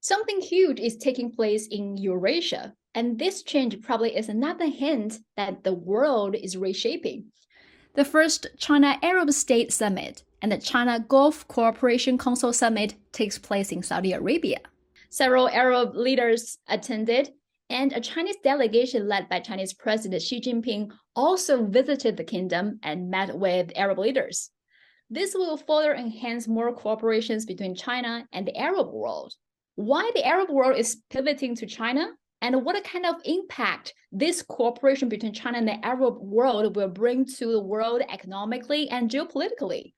Something huge is taking place in Eurasia, and this change probably is another hint that the world is reshaping. The first China-Arab State Summit and the China Gulf Cooperation Council Summit takes place in Saudi Arabia. Several Arab leaders attended, and a Chinese delegation led by Chinese President Xi Jinping also visited the kingdom and met with Arab leaders. This will further enhance more cooperations between China and the Arab world. Why the Arab world is pivoting to China, and what kind of impact this cooperation between China and the Arab world will bring to the world economically and geopolitically.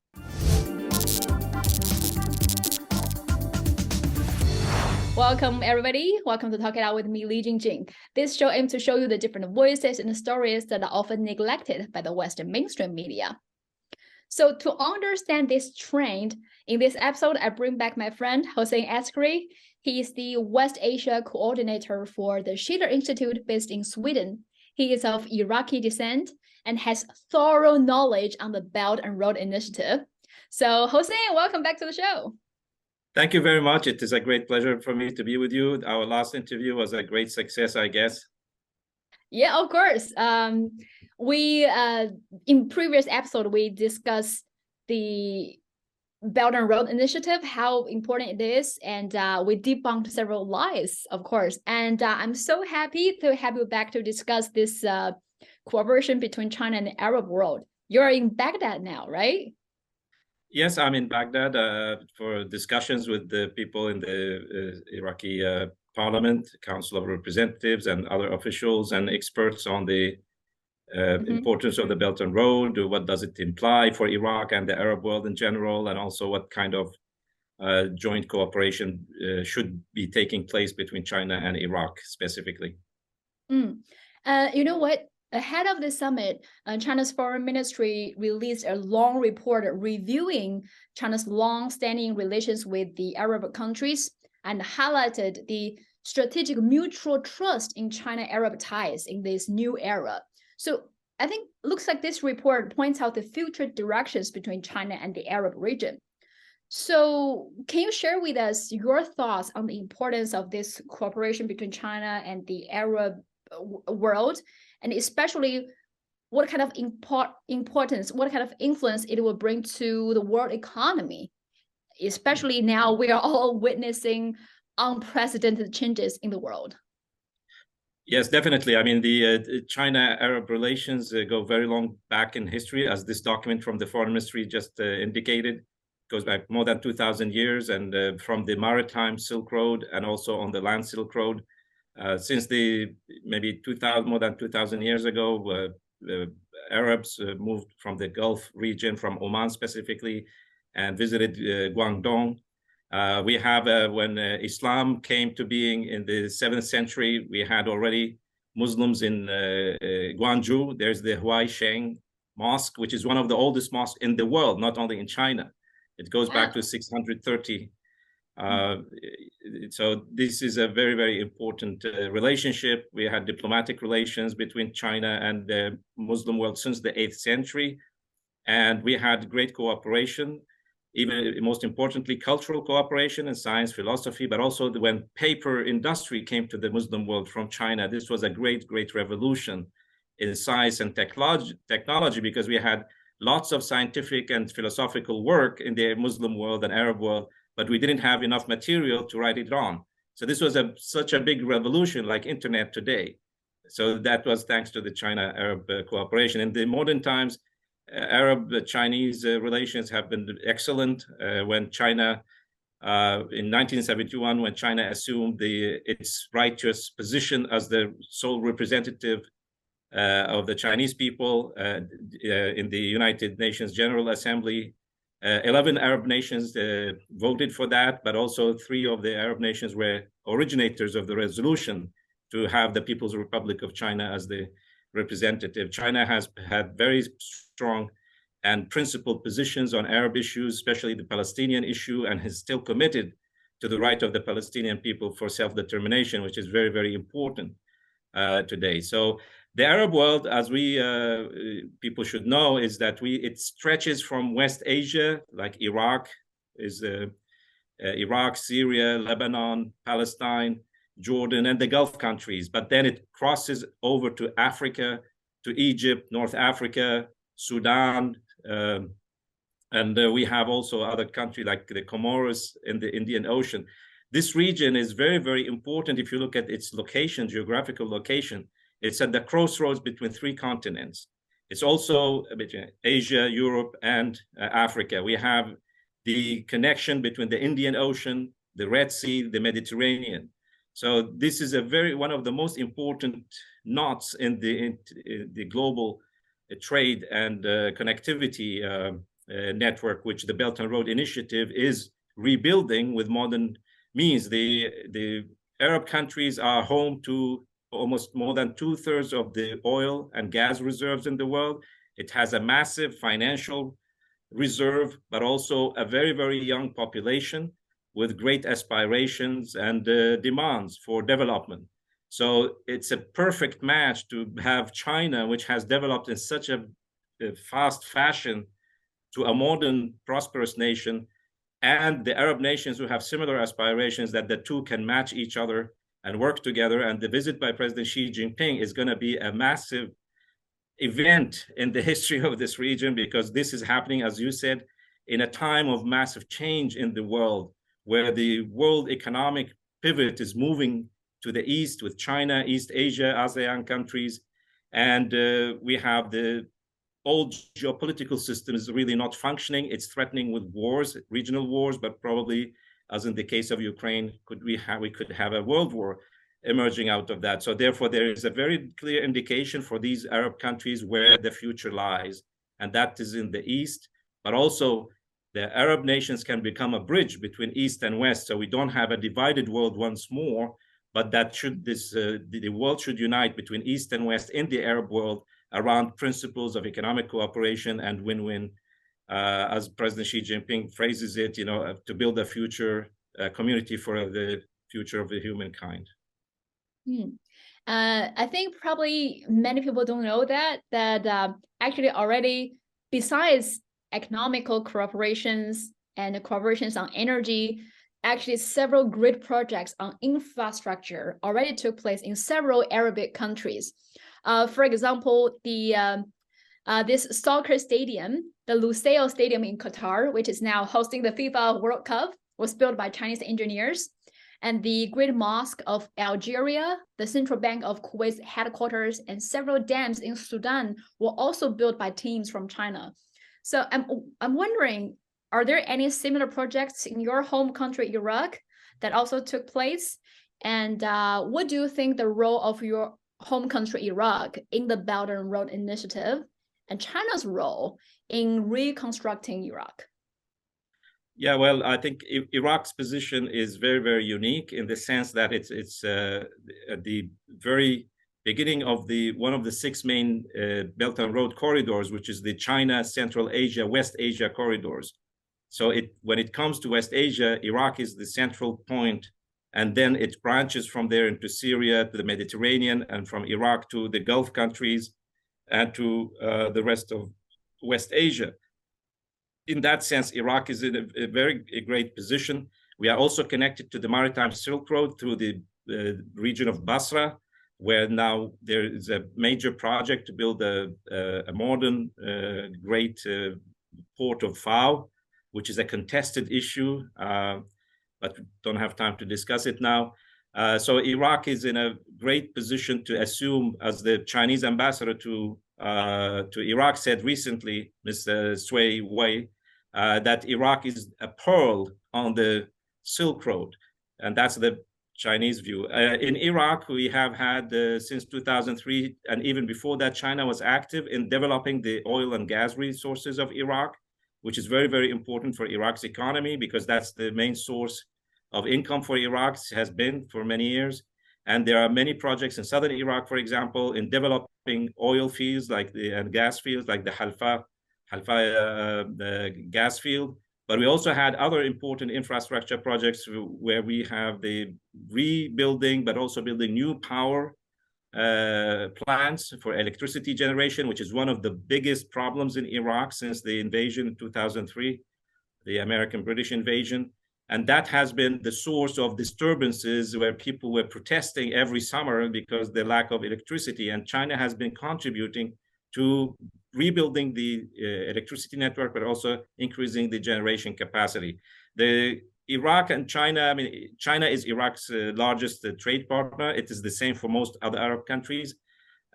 Welcome, everybody. Welcome to Talk It Out with me, Li Jingjing. This show aims to show you the different voices and stories that are often neglected by the Western mainstream media. So to understand this trend, in this episode, I bring back my friend, Hussein Askary. He is the West Asia coordinator for the Schiller Institute based in Sweden. He is of Iraqi descent and has thorough knowledge on the Belt and Road Initiative. So Hussein, welcome back to the show. Thank you very much. It is a great pleasure for me to be with you. Our last interview was a great success, I guess. Yeah, of course. In previous episode, we discussed the Belt and Road Initiative, how important it is, and we debunked several lies, of course. And I'm so happy to have you back to discuss this cooperation between China and the Arab world. You're in Baghdad now, right? Yes, I'm in Baghdad for discussions with the people in the Iraqi Parliament, Council of Representatives, and other officials and experts on the importance of the Belt and Road. What does it imply for Iraq and the Arab world in general, and also what kind of joint cooperation should be taking place between China and Iraq specifically. You know what? Ahead of the summit, China's foreign ministry released a long report reviewing China's long-standing relations with the Arab countries and highlighted the strategic mutual trust in China-Arab ties in this new era. So I think it looks like this report points out the future directions between China and the Arab region. So can you share with us your thoughts on the importance of this cooperation between China and the Arab world, and especially what kind of importance, what kind of influence it will bring to the world economy, especially now we are all witnessing unprecedented changes in the world? Yes, definitely. I mean, the China-Arab relations go very long back in history, as this document from the Foreign Ministry just indicated. It goes back more than 2,000 years, and from the maritime Silk Road and also on the land Silk Road. Since more than 2,000 years ago, Arabs moved from the Gulf region, from Oman specifically, and visited Guangdong. We have, when Islam came to being in the 7th century, we had already Muslims in Guangzhou. There's the Huaisheng Mosque, which is one of the oldest mosques in the world, not only in China. It goes back to 630. So this is a very, very important relationship. We had diplomatic relations between China and the Muslim world since the 8th century. And we had great cooperation, even most importantly, cultural cooperation in science, philosophy, but also when paper industry came to the Muslim world from China. This was a great, great revolution in science and technology, because we had lots of scientific and philosophical work in the Muslim world and Arab world, but we didn't have enough material to write it on. So this was such a big revolution, like internet today. So that was thanks to the China-Arab cooperation. In the modern times, Arab-Chinese relations have been excellent. When China, in 1971, when China assumed its righteous position as the sole representative of the Chinese people in the United Nations General Assembly, 11 Arab nations voted for that, but also 3 of the Arab nations were originators of the resolution to have the People's Republic of China as the representative. China has had very strong and principled positions on Arab issues, especially the Palestinian issue, and is still committed to the right of the Palestinian people for self-determination, which is very, very important today. So the Arab world, as people should know, is that it stretches from West Asia, like Iraq is Iraq, Syria, Lebanon, Palestine, Jordan, and the Gulf countries. But then it crosses over to Africa, to Egypt, North Africa, Sudan, and we have also other countries like the Comoros in the Indian Ocean. This region is very, very important if you look at its location, geographical location. It's at the crossroads between three continents. It's also between Asia, Europe, and Africa. We have the connection between the Indian Ocean, the Red Sea, the Mediterranean. So this is one of the most important knots in the global trade and connectivity network, which the Belt and Road Initiative is rebuilding with modern means. The Arab countries are home to almost more than 2/3 of the oil and gas reserves in the world. It has a massive financial reserve, but also a very, very young population with great aspirations and demands for development. So it's a perfect match to have China, which has developed in such a fast fashion, to a modern, prosperous nation, and the Arab nations who have similar aspirations, that the two can match each other and work together. And the visit by President Xi Jinping is going to be a massive event in the history of this region, because this is happening, as you said, in a time of massive change in the world, where the world economic pivot is moving to the east with China, East Asia, ASEAN countries, and we have the old geopolitical system is really not functioning. It's threatening with wars, regional wars, but probably, as in the case of Ukraine, we could have a world war emerging out of that. So therefore, there is a very clear indication for these Arab countries where the future lies, and that is in the east. But also, the Arab nations can become a bridge between east and west, so we don't have a divided world once more. But that the world should unite between east and west in the Arab world around principles of economic cooperation and win-win, as President Xi Jinping phrases it, to build a future community for the future of the humankind. I think probably many people don't know that actually already, besides economical cooperations and cooperations on energy, actually several great projects on infrastructure already took place in several Arabic countries. For example, this soccer stadium, the Lusail Stadium in Qatar, which is now hosting the FIFA World Cup, was built by Chinese engineers. And the Great Mosque of Algeria, the Central Bank of Kuwait's headquarters, and several dams in Sudan were also built by teams from China. So I'm wondering, are there any similar projects in your home country, Iraq, that also took place? And what do you think the role of your home country, Iraq, in the Belt and Road Initiative, and China's role in reconstructing Iraq? Yeah, well, I think Iraq's position is very, very unique in the sense that it's at the very beginning of one of the six main Belt and Road corridors, which is the China, Central Asia, West Asia corridors. So when it comes to West Asia, Iraq is the central point, and then it branches from there into Syria, to the Mediterranean, and from Iraq to the Gulf countries and to the rest of West Asia. In that sense, Iraq is in a very great position. We are also connected to the Maritime Silk Road through the region of Basra, where now there is a major project to build a modern, great port of Fao, which is a contested issue, but we don't have time to discuss it now. So Iraq is in a great position to assume, as the Chinese ambassador to Iraq said recently, Mr. Sui Wei, that Iraq is a pearl on the Silk Road, and that's the Chinese view. In Iraq, we have had since 2003, and even before that, China was active in developing the oil and gas resources of Iraq, which is very, very important for Iraq's economy, because that's the main source of income for Iraq, has been for many years. And there are many projects in southern Iraq, for example, in developing oil fields and gas fields like the Halfa gas field. But we also had other important infrastructure projects where we have the rebuilding, but also building new power plants for electricity generation, which is one of the biggest problems in Iraq since the invasion in 2003, the American-British invasion. And that has been the source of disturbances where people were protesting every summer because the lack of electricity. And China has been contributing to rebuilding the electricity network, but also increasing the generation capacity. The Iraq and China, I mean, China is Iraq's largest trade partner. It is the same for most other Arab countries.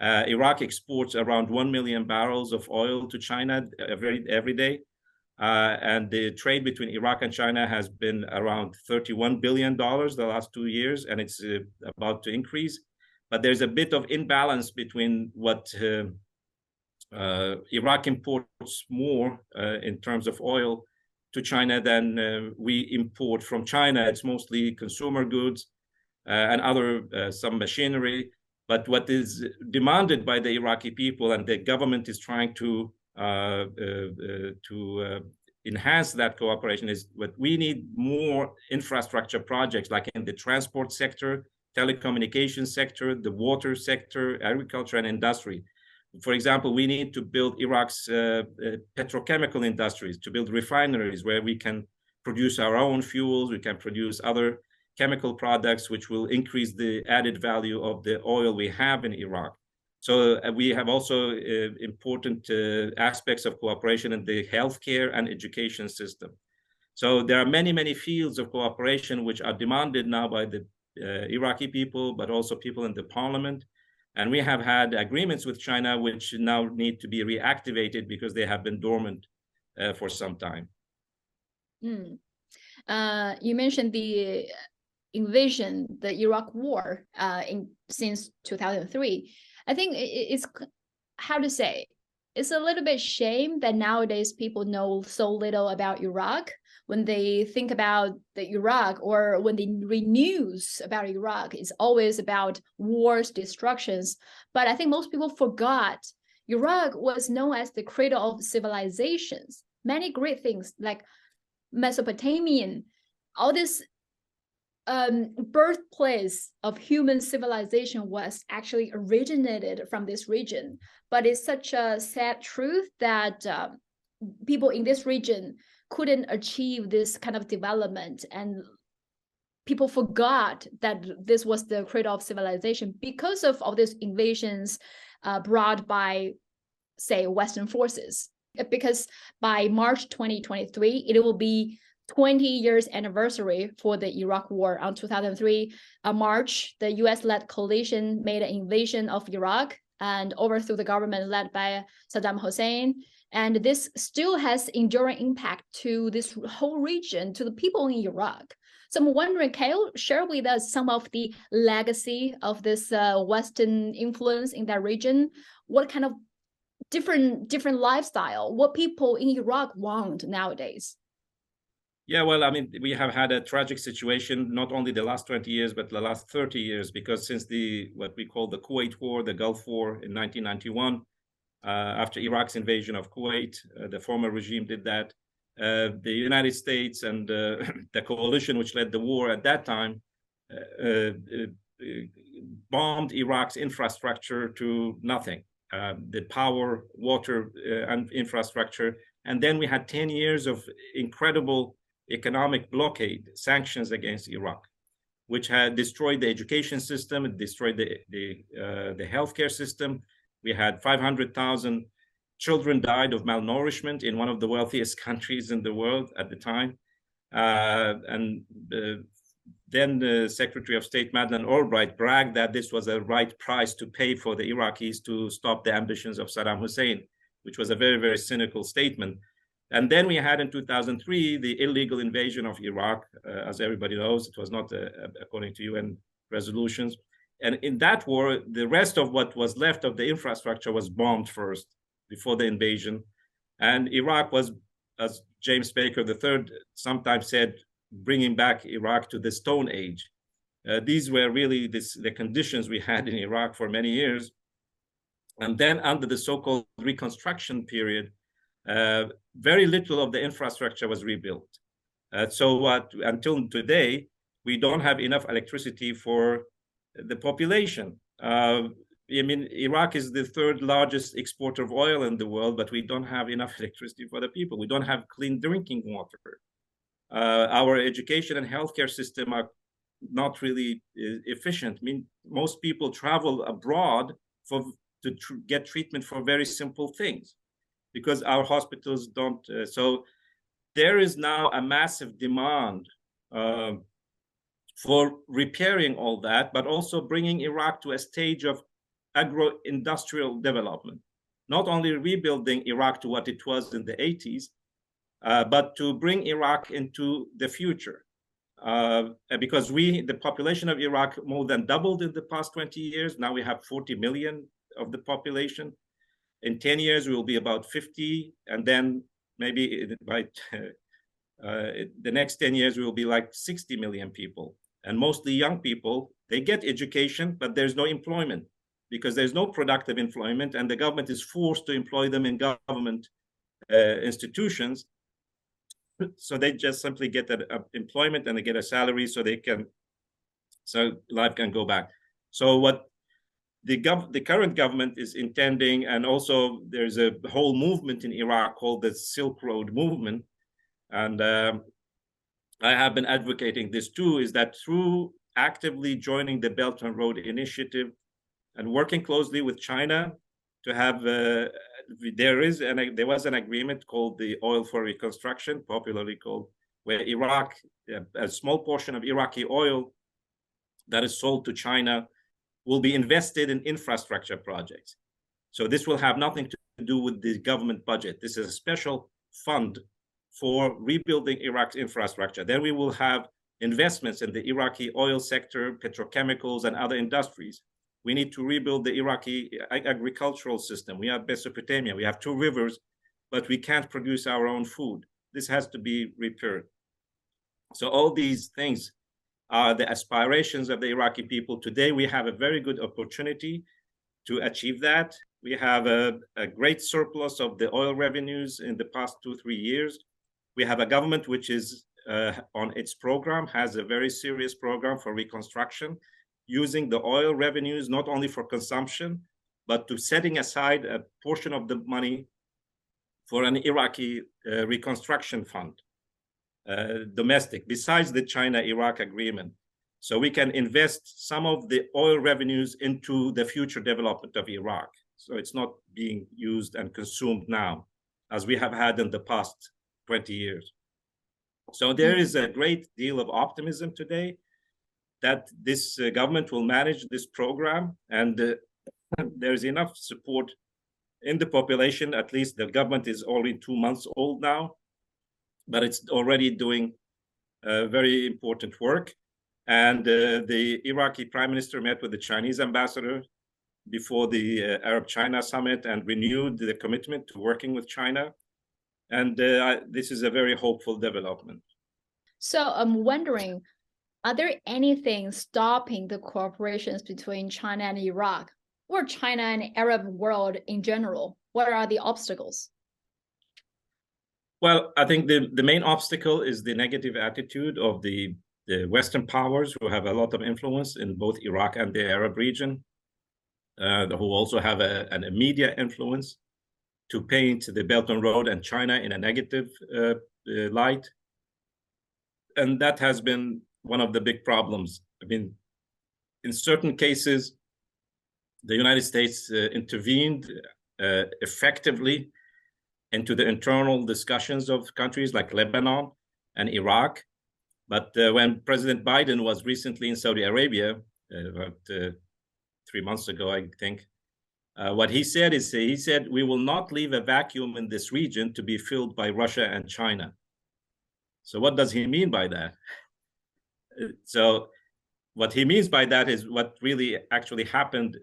Iraq exports around 1 million barrels of oil to China every day. And the trade between Iraq and China has been around $31 billion the last 2 years, and it's about to increase. But there's a bit of imbalance between what Iraq imports more in terms of oil to China than we import from China. It's mostly consumer goods and other some machinery. But what is demanded by the Iraqi people, and the government is trying to enhance that cooperation, is what we need more infrastructure projects, like in the transport sector, telecommunications sector, the water sector, agriculture, and industry. For example, we need to build Iraq's petrochemical industries, to build refineries where we can produce our own fuels, we can produce other chemical products, which will increase the added value of the oil we have in Iraq. So we have also important aspects of cooperation in the healthcare and education system. So there are many, many fields of cooperation which are demanded now by the Iraqi people, but also people in the parliament. And we have had agreements with China which now need to be reactivated because they have been dormant for some time. You mentioned the invasion, the Iraq war since 2003. I think it's, how to say, it's a little bit shame that nowadays people know so little about Iraq. When they think about the Iraq, or when they read news about Iraq, it's always about wars, destructions. But I think most people forgot Iraq was known as the cradle of civilizations. Many great things like Mesopotamian, all this birthplace of human civilization was actually originated from this region. But it's such a sad truth that people in this region couldn't achieve this kind of development, and people forgot that this was the cradle of civilization because of all these invasions brought by, say, Western forces. Because by March 2023, it will be 20 years anniversary for the Iraq war. On 2003 March, the US-led coalition made an invasion of Iraq and overthrew the government led by Saddam Hussein. And this still has enduring impact to this whole region, to the people in Iraq. So I'm wondering, can you share with us some of the legacy of this Western influence in that region? What kind of different lifestyle, what people in Iraq want nowadays? Yeah, well, I mean, we have had a tragic situation, not only the last 20 years, but the last 30 years, because since what we call the Kuwait War, the Gulf War in 1991, after Iraq's invasion of Kuwait, the former regime did that. The United States and the coalition which led the war at that time bombed Iraq's infrastructure to nothing, the power, water, and infrastructure. And then we had 10 years of incredible economic blockade, sanctions against Iraq, which had destroyed the education system, it destroyed the healthcare system. We had 500,000 children died of malnourishment in one of the wealthiest countries in the world at the time. Then the Secretary of State Madeleine Albright bragged that this was a right price to pay for the Iraqis to stop the ambitions of Saddam Hussein, which was a very, very cynical statement. And then we had in 2003 the illegal invasion of Iraq. As everybody knows, it was not according to UN resolutions. And in that war, the rest of what was left of the infrastructure was bombed first before the invasion. And Iraq was, as James Baker III sometimes said, bringing back Iraq to the Stone Age. These were really the conditions we had in Iraq for many years. And then under the so-called reconstruction period, very little of the infrastructure was rebuilt. Until today, we don't have enough electricity for the population. I mean, Iraq is the third largest exporter of oil in the world, but we don't have enough electricity for the people. We don't have clean drinking water. Our education and healthcare system are not really efficient. I mean, most people travel abroad to get treatment for very simple things because our hospitals don't. So there is now a massive demand for repairing all that, but also bringing Iraq to a stage of agro-industrial development. Not only rebuilding Iraq to what it was in the 80s, but to bring Iraq into the future. Because the population of Iraq more than doubled in the past 20 years. Now we have 40 million of the population. In 10 years, we will be about 50. And then maybe by the next 10 years, we will be like 60 million people. And mostly young people. They get education, but there's no employment because there's no productive employment. And the government is forced to employ them in government institutions. So they just simply get that employment and they get a salary so life can go back. So what the current government is intending, and also there's a whole movement in Iraq called the Silk Road movement, and I have been advocating this too, is that through actively joining the Belt and Road Initiative and working closely with China to have there was an agreement called the Oil for Reconstruction, popularly called, where Iraq, a small portion of Iraqi oil that is sold to China will be invested in infrastructure projects. So this will have nothing to do with the government budget. This is a special fund for rebuilding Iraq's infrastructure. Then we will have investments in the Iraqi oil sector, petrochemicals, and other industries. We need to rebuild the Iraqi agricultural system. We have Mesopotamia, we have 2 rivers, but we can't produce our own food. This has to be repaired. So all these things are the aspirations of the Iraqi people. Today, we have a very good opportunity to achieve that. We have a great surplus of the oil revenues in the past 2-3 years. We have a government which is on its program, has a very serious program for reconstruction, using the oil revenues not only for consumption, but to setting aside a portion of the money for an Iraqi reconstruction fund, domestic, besides the China-Iraq agreement. So we can invest some of the oil revenues into the future development of Iraq. So it's not being used and consumed now, as we have had in the past 20 years. So there is a great deal of optimism today that this government will manage this program, and there's enough support in the population. At least the government is only 2 months old now, but it's already doing very important work. And the Iraqi prime minister met with the Chinese ambassador before the Arab-China summit and renewed the commitment to working with China. And this is a very hopeful development. So I'm wondering, are there anything stopping the cooperations between China and Iraq, or China and Arab world in general? What are the obstacles? Well, I think the main obstacle is the negative attitude of the Western powers, who have a lot of influence in both Iraq and the Arab region, who also have an media influence to paint the Belt and Road and China in a negative light. And that has been one of the big problems. I mean, in certain cases, the United States intervened effectively into the internal discussions of countries like Lebanon and Iraq. But when President Biden was recently in Saudi Arabia, about 3 months ago, I think, what he said is, he said, we will not leave a vacuum in this region to be filled by Russia and China. So what does he mean by that? So what he means by that is what really actually happened,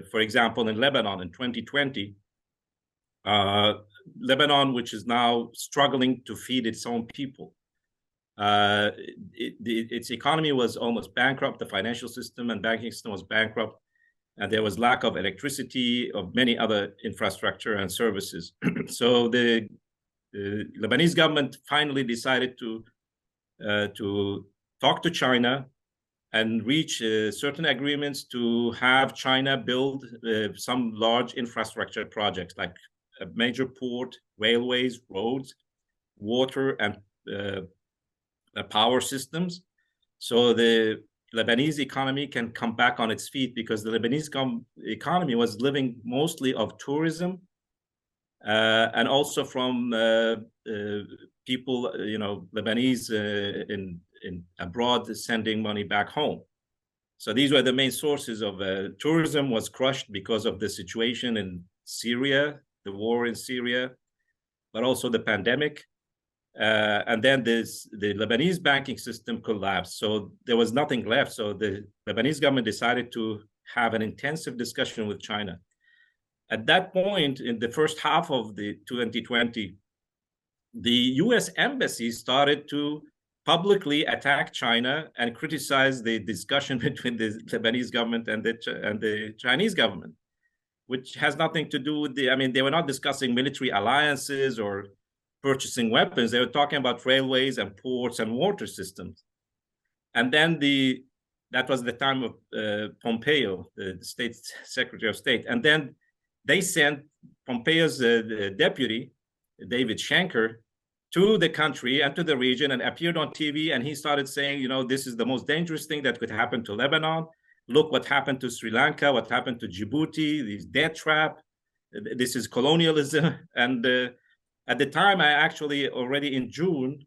for example, in Lebanon in 2020. Lebanon, which is now struggling to feed its own people. Its economy was almost bankrupt. The financial system and banking system was bankrupt. And there was lack of electricity, of many other infrastructure and services. So the Lebanese government finally decided to talk to China and reach certain agreements to have China build some large infrastructure projects like a major port, railways, roads, water, and power systems. So the Lebanese economy can come back on its feet, because the Lebanese economy was living mostly of tourism and also from people, Lebanese in abroad sending money back home. So these were the main sources of tourism. Was crushed because of the situation in Syria, the war in Syria, but also the pandemic. And then the Lebanese banking system collapsed. So there was nothing left. So the Lebanese government decided to have an intensive discussion with China. At that point, in the first half of the 2020, the US embassy started to publicly attack China and criticize the discussion between the Lebanese government and the Chinese government, which has nothing to do with they were not discussing military alliances or purchasing weapons. They were talking about railways and ports and water systems. And then that was the time of Pompeo, the State Secretary of State. And then they sent Pompeo's deputy, David Schenker, to the country and to the region, and appeared on TV, and he started saying, this is the most dangerous thing that could happen to Lebanon. Look what happened to Sri Lanka, what happened to Djibouti, this debt trap. This is colonialism. And at the time, I actually, already in June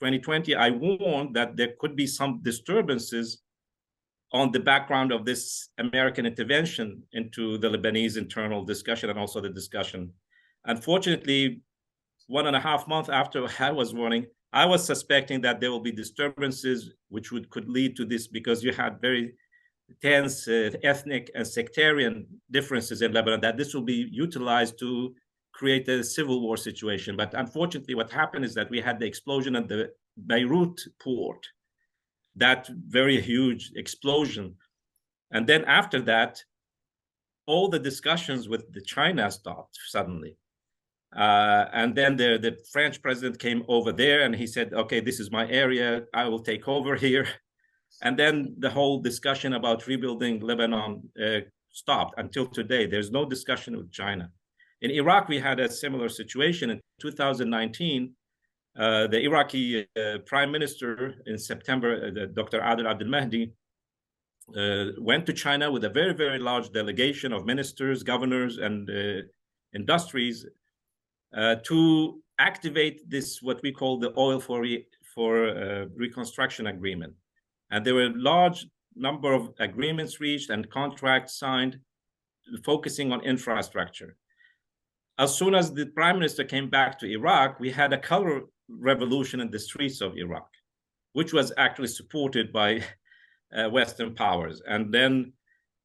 2020, I warned that there could be some disturbances on the background of this American intervention into the Lebanese internal discussion and also the discussion. Unfortunately, 1.5 months after I was warning, I was suspecting that there will be disturbances which could lead to this, because you had very tense ethnic and sectarian differences in Lebanon, that this will be utilized to create a civil war situation. But unfortunately, what happened is that we had the explosion at the Beirut port, that very huge explosion. And then after that, all the discussions with China stopped suddenly. And then the French president came over there and he said, okay, this is my area, I will take over here. And then the whole discussion about rebuilding Lebanon stopped until today. There's no discussion with China. In Iraq, we had a similar situation. In 2019, the Iraqi prime minister in September, Dr. Adel Abdel Mahdi, went to China with a very, very large delegation of ministers, governors, and industries to activate this, what we call the oil for reconstruction agreement. And there were a large number of agreements reached and contracts signed focusing on infrastructure. As soon as the prime minister came back to Iraq, we had a color revolution in the streets of Iraq, which was actually supported by Western powers. And then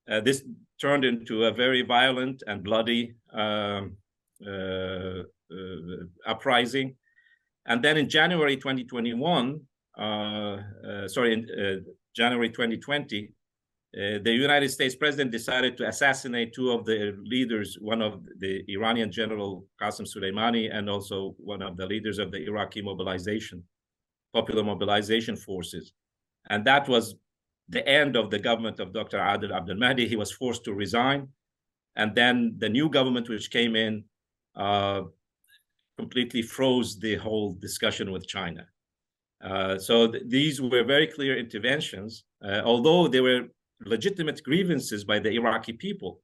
this turned into a very violent and bloody uprising. And then in January 2021, January 2020, the United States president decided to assassinate two of the leaders, one of the Iranian general Qasem Soleimani, and also one of the leaders of the Iraqi popular mobilization forces. And that was the end of the government of Dr. Adel Abdel Mahdi. He was forced to resign. And then the new government which came in completely froze the whole discussion with China. So these were very clear interventions, although they were legitimate grievances by the Iraqi people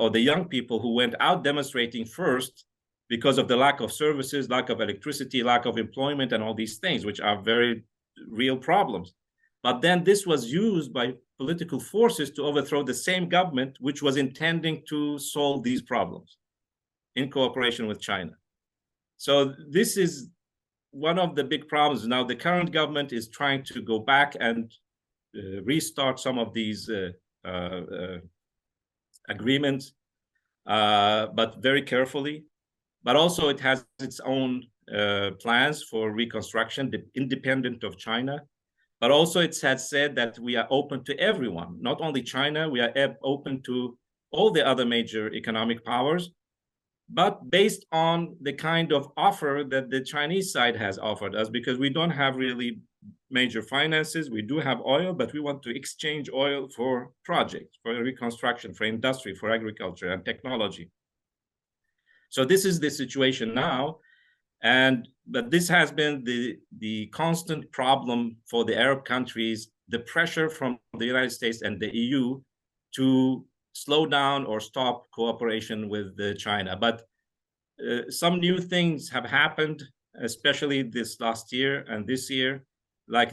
or the young people who went out demonstrating first because of the lack of services, lack of electricity, lack of employment, and all these things, which are very real problems. But then this was used by political forces to overthrow the same government which was intending to solve these problems in cooperation with China. So this is one of the big problems. Now, the current government is trying to go back and restart some of these agreements, but very carefully. But also it has its own plans for reconstruction, independent of China. But also it has said that we are open to everyone, not only China, we are open to all the other major economic powers, but based on the kind of offer that the Chinese side has offered us, because we don't have really major finances. We do have oil, but we want to exchange oil for projects, for reconstruction, for industry, for agriculture and technology. So this is the situation now. But this has been the constant problem for the Arab countries, the pressure from the United States and the EU to slow down or stop cooperation with China. But some new things have happened, especially this last year and this year. Like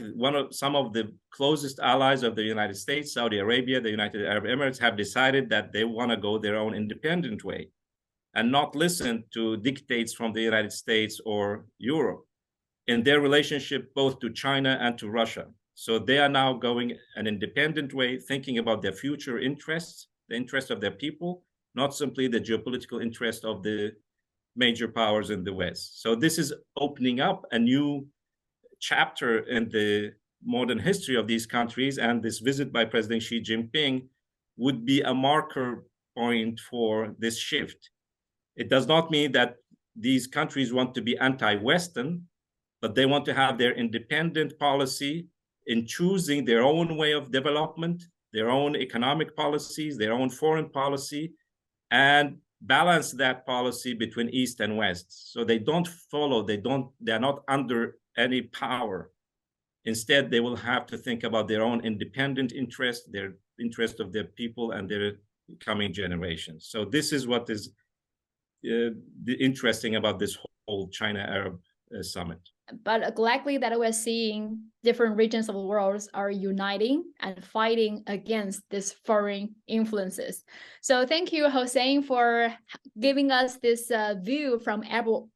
some of the closest allies of the United States, Saudi Arabia, the United Arab Emirates, have decided that they want to go their own independent way and not listen to dictates from the United States or Europe in their relationship both to China and to Russia. So they are now going an independent way, thinking about their future interests, the interests of their people, not simply the geopolitical interest of the major powers in the West. So this is opening up a new chapter in the modern history of these countries, and this visit by President Xi Jinping would be a marker point for this shift. It does not mean that these countries want to be anti-Western, but they want to have their independent policy in choosing their own way of development, their own economic policies, their own foreign policy, and balance that policy between East and West. So they don't follow, they're not under any power. Instead, they will have to think about their own independent interest, their interest of their people and their coming generations. So this is what is interesting about this whole China-Arab summit. But gladly that we're seeing different regions of the world are uniting and fighting against these foreign influences. So thank you, Hussein, for giving us this view from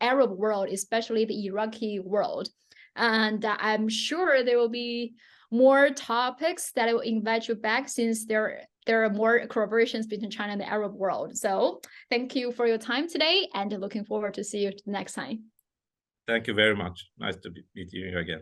Arab world, especially the Iraqi world. And I'm sure there will be more topics that I will invite you back, since there are more collaborations between China and the Arab world. So thank you for your time today, and looking forward to see you next time. Thank you very much. Nice to meet you again.